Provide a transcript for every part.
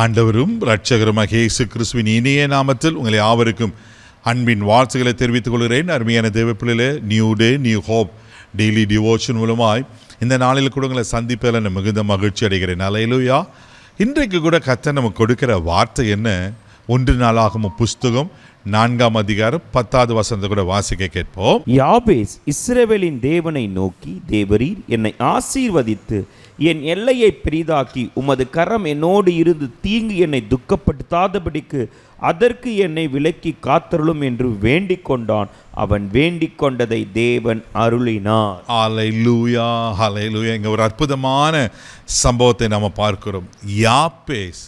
ஆண்டவரும் இரட்சகருமாக இயேசு கிறிஸ்துவின் இனிய நாமத்தில் உங்களை யாவருக்கும் அன்பின் வாழ்த்துக்களை தெரிவித்துக் கொள்கிறேன். அருமையான தேவப்பிள்ளையிலே new day new hope daily devotion மூலமாய் இந்த நாளில் கூட உங்களை சந்திப்பதில் நான் மிகுந்த மகிழ்ச்சி அடைகிறேன். அல்லேலூயா. இன்றைக்கு கூட கர்த்தர் நமக்கு கொடுக்கிற வார்த்தை என்ன? 1 நாளாகமம் புஸ்தகம் 4ஆம் அதிகாரம் 10வது வசனத்தை கூட வாசிக்க கேட்போம். யாபேஸ் இஸ்ரவேலின் தேவனை நோக்கி, தேவரீர் என்னை ஆசீர்வதித்து என் எல்லையை பெரிதாக்கி உமது கரம் என்னோடு இருந்து தீங்கு என்னை துக்கப்படுத்தாதபடிக்கு அதற்கு என்னை விலக்கி காத்தருளும் என்று வேண்டிக் கொண்டான். அவன் வேண்டிக் கொண்டதை தேவன் அருளினார். ஹல்லேலூயா, ஹல்லேலூயா. இங்கே ஒரு அற்புதமான சம்பவத்தை நாம் பார்க்கிறோம். யாபேஸ்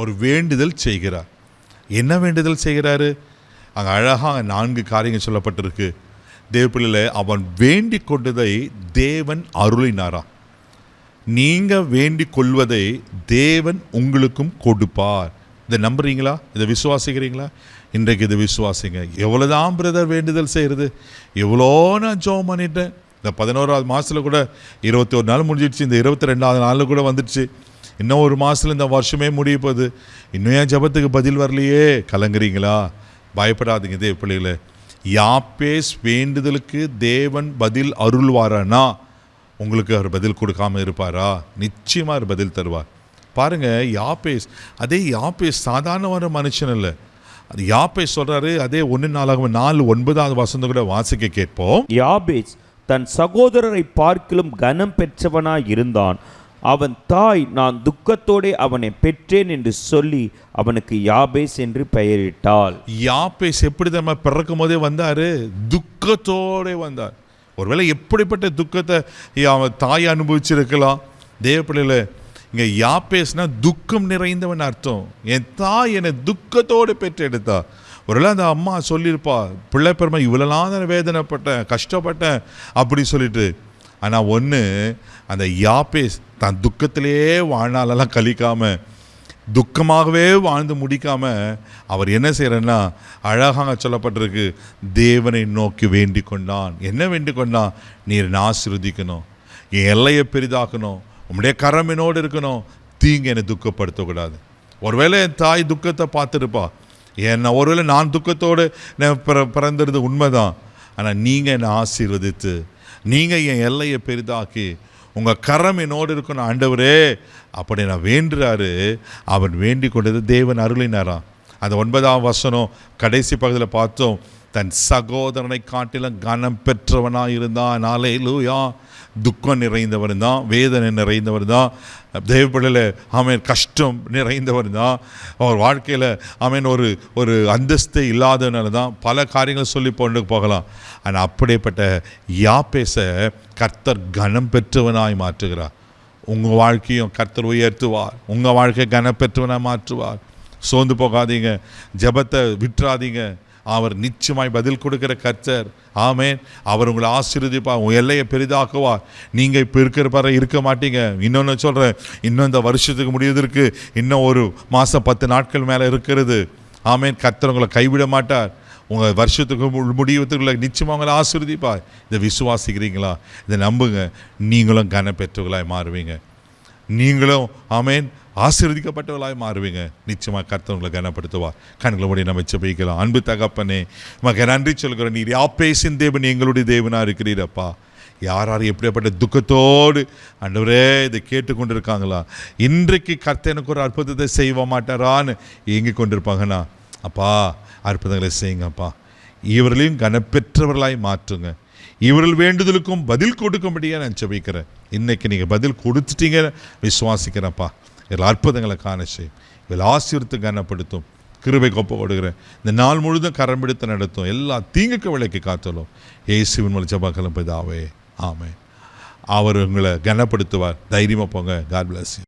ஒரு வேண்டுதல் செய்கிறார். என்ன வேண்டுதல் செய்கிறாரு? அங்கே அழகாக 4 காரியங்கள் சொல்லப்பட்டிருக்கு. தேவப்பிள்ளையில அவன் வேண்டிக் கொண்டதை தேவன் அருளினாரா. நீங்கள் வேண்டிக் கொள்வதை தேவன் உங்களுக்கும் கொடுப்பார். இதை நம்புறீங்களா? இதை விசுவாசிக்கிறீங்களா? இன்றைக்கு இதை விசுவாசிங்க. எவ்வளோதான் பிரதர் வேண்டுதல் செய்கிறது, எவ்வளோ நான் ஜெபம் பண்ணிட்டேன். இந்த 11வது மாதத்தில் கூட 21 நாள் முடிஞ்சிடுச்சு. இந்த 22வது நாளில் கூட வந்துடுச்சு. இன்னும் ஒரு மாதத்தில் இந்த வருஷமே முடிய போகுது. இன்னும் என் ஜெபத்துக்கு பதில் வரலையே. கலங்குறீங்களா? பயப்படாதீங்க தேவப்பிள்ளைகளே. யாபேஸ் வேண்டுதலுக்கு தேவன் பதில் அருள்வாரானா உங்களுக்கு அவர் பதில் கொடுக்காமல் இருப்பாரா? நிச்சயமாக அவர் பதில் தருவார். பாருங்கள், யாபேஸ், அதே யாபேஸ் சாதாரண மனுஷன் இல்லை. அது யாபேஸ் சொல்கிறாரு. அதே 1 நாளாகமம் 4:9வது வசனம் கூட வாசிக்க கேட்போம். யாபேஸ் தன் சகோதரரை பார்க்கிலும் கனம் பெற்றவனாய் இருந்தான். அவன் தாய் நான் துக்கத்தோடு அவனை பெற்றேன் என்று சொல்லி அவனுக்கு யாபேஸ் என்று பெயரிட்டாள். யாபேஸ் எப்படி நம்ம பிறக்கும் போதே வந்தார்? துக்கத்தோடு வந்தார். ஒருவேளை எப்படிப்பட்ட துக்கத்தை அவன் தாய் அனுபவிச்சிருக்கலாம். தேவப்பிள்ளையில இங்கே யாபேஸ்னா துக்கம் நிறைந்தவன் அர்த்தம். என் தாய் என்னை துக்கத்தோடு பெற்றெடுத்தா. ஒருவேளை அந்த அம்மா சொல்லியிருப்பா, பிள்ளை பெருமை இவ்வளோலாம் தான் வேதனைப்பட்டேன், கஷ்டப்பட்டேன் அப்படி சொல்லிட்டு. ஆனால் ஒன்று, அந்த யாபேஸ் தான் துக்கத்திலேயே வாழ்நாளெல்லாம் கழிக்காமல், துக்கமாகவே வாழ்ந்து முடிக்காமல் அவர் என்ன செய்கிறன்னா, அழகாக சொல்லப்பட்டிருக்கு, தேவனை நோக்கி வேண்டிக் கொண்டான். என்ன வேண்டிக் கொண்டான்? நீர் என்னை ஆசீர்வதிக்கணும், என் எல்லையை பெரிதாக்கணும், உம்முடைய கரம் என்னோடு இருக்கணும், தீங்கு என்னை துக்கப்படுத்தக்கூடாது. ஒருவேளை என் தாய் துக்கத்தை பார்த்துருப்பா. ஒருவேளை நான் துக்கத்தோடு பிறந்திருது உண்மைதான். ஆனால் நீங்கள் என்னை ஆசீர்வதித்து நீங்கள் என் எல்லையை பெரிதாக்கி உங்கள் கரம் என்னோடு இருக்கணும் ஆண்டவரே அப்படி நான் வேண்டுறாரு. அவன் வேண்டிக் கொண்டது தேவன் அருளினாராம். அந்த 9ஆம் வசனம் கடைசி பகுதியில் பார்த்தோம், தன் சகோதரனை காட்டிலும் கனம் பெற்றவனாக இருந்தான். அல்லேலூயா. துக்கம் நிறைந்தவர் தான், வேதனை நிறைந்தவர் தான், தேவப்பிள்ளையில் ஆமேன் கஷ்டம் நிறைந்தவர் தான், அவர் வாழ்க்கையில் ஆமேன் ஒரு அந்தஸ்தே இல்லாதனால தான் பல காரியங்கள் சொல்லி கொண்டு போகலாம். ஆனால் அப்படிப்பட்ட யாபேசை கர்த்தர் கனம் பெற்றவனாய் மாற்றுகிறார். உங்கள் வாழ்க்கையும் கர்த்தர் உயர்த்துவார். உங்கள் வாழ்க்கையை கனம் பெற்றவனாய் மாற்றுவார். சோர்ந்து போகாதீங்க, ஜெபத்தை விட்டுறாதீங்க. அவர் நிச்சயமாய் பதில் கொடுக்கிற கர்த்தர். ஆமேன். அவர் உங்களை ஆசீர்வதிப்பார், உங்கள் எல்லையை பெரிதாக்குவார். நீங்கள் இப்போ இருக்கிற பாரு இருக்க மாட்டீங்க. இன்னொன்று சொல்கிறேன், இன்னும் இந்த வருஷத்துக்கு முடியறதுக்கு இன்னும் ஒரு மாதம் 10 நாட்கள் மேலே இருக்கிறது. ஆமேன். கர்த்தர் உங்களை கைவிட மாட்டார். உங்கள் வருஷத்துக்கு முடிவதுக்குள்ள நிச்சயமாக உங்களை ஆசீர்வதிப்பார். இதை விசுவாசிக்கிறீங்களா? இதை நம்புங்க. நீங்களும் கன பெற்றவர்களாய் மாறுவீங்க. நீங்களும் ஆமேன் ஆசீர்வதிக்கப்பட்டவர்களாய் மாறுவீங்க. நிச்சயமாக கர்த்தர் உங்களை கனப்படுத்துவார். கண்களை மூடி நம்ம ஜெபிக்கலாம். அன்பு தகப்பனே, உமக்கு நன்றி சொல்கிறேன். நீர் யாபேசின் தேவன், எங்களுடைய தேவனாக இருக்கிறீரப்பா. யார் எப்படியாப்பட்ட துக்கத்தோடு ஆண்டவரே இதை கேட்டுக்கொண்டு இருக்காங்களா, இன்றைக்கு கர்த்தர் எனக்கு ஒரு அற்புதத்தை செய்ய மாட்டாரான்னு ஏங்கி கொண்டிருப்பாங்கண்ணா, அப்பா அற்புதங்களை செய்யுங்கப்பா. இவர்களையும் கனப்பெற்றவர்களாய் மாற்றுங்க. இவர்கள் வேண்டுதலுக்கும் பதில் கொடுக்கும்படியாக நான் ஜெபிக்கிறேன். இன்றைக்கி நீங்கள் பதில் கொடுத்துட்டீங்க விசுவாசிக்கிறேன்ப்பா. இதில் அற்புதங்களை காண செய்யும். இதில் ஆசீர்வதித்து கனப்படுத்தும். கிருபை கொப்ப கொடுக்குறேன். இந்த நாள் முழுதும் கரம் பிடித்து நடத்தும். எல்லா தீங்குக்கு விலைக்கு காத்தலும் இயேசுவின் மூலம் ஜெபங்களும் பிதாவே. ஆமென். அவர் உங்களை கனப்படுத்துவார். தைரியமாக போங்க. God bless you.